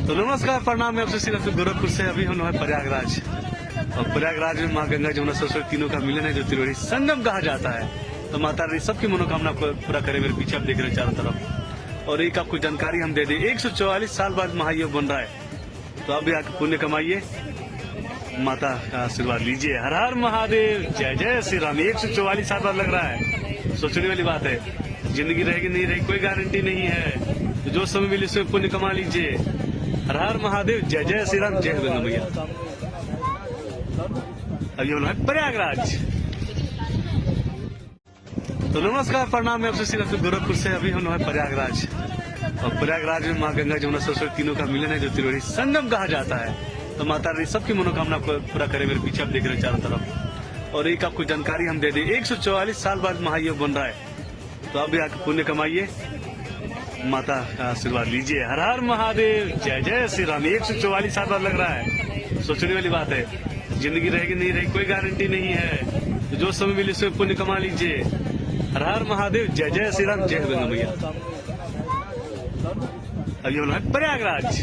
तो नमस्कार, प्रणाम। मैं आपसे सिर्फ गोरखपुर से अभी हम हैं प्रयागराज, और प्रयागराज में माँ गंगा जमुना सरस्वती तीनों का मिलन है, जो त्रिवेणी संगम कहा जाता है। तो माता रानी सबकी मनोकामना को पूरा करे। मेरे पीछे आप देख रहे हैं चारों तरफ। और एक आपको जानकारी हम दे दें, 144 साल बाद महायोग बन रहा है। तो आप भी आकर पुण्य कमाइए, माता का आशीर्वाद लीजिए। हर हर महादेव, जय जय श्री राम। 144 साल बाद लग रहा है, सोचने वाली बात है। जिंदगी रहेगी नहीं रहेगी कोई गारंटी नहीं है, तो जो समय मिले उसमें पुण्य कमा लीजिए। हर हर महादेव, जय जय श्री राम, जय गंगा मैया। अभी हम हैं प्रयागराज। तो नमस्कार, प्रणाम। मैं आपसे सिर्फ गोरखपुर से अभी हम हैं प्रयागराज, और प्रयागराज में माँ गंगा जमुना सरस्वती तीनों का मिलन है, जो त्रिवेणी संगम कहा जाता है। तो माता रानी सबकी मनोकामना को पूरा करे। मेरे पीछे आप देख रहे हैं चारों तरफ। और एक आपको जानकारी हम दे दें, 144 साल बाद महायोग बन रहा है। तो आप भी आकर पुण्य कमाइए, माता का आशीर्वाद लीजिए। हर हर महादेव, जय जय श्री राम। 144 साल बाद लग रहा है, सोचने वाली बात है। जिंदगी रहेगी नहीं रहेगी कोई गारंटी नहीं है, तो जो समय मिले उसमें पुण्य कमा लीजिए। हर हर महादेव, जय जय श्री राम, जय गंगा मैया। अभी हम हैं प्रयागराज।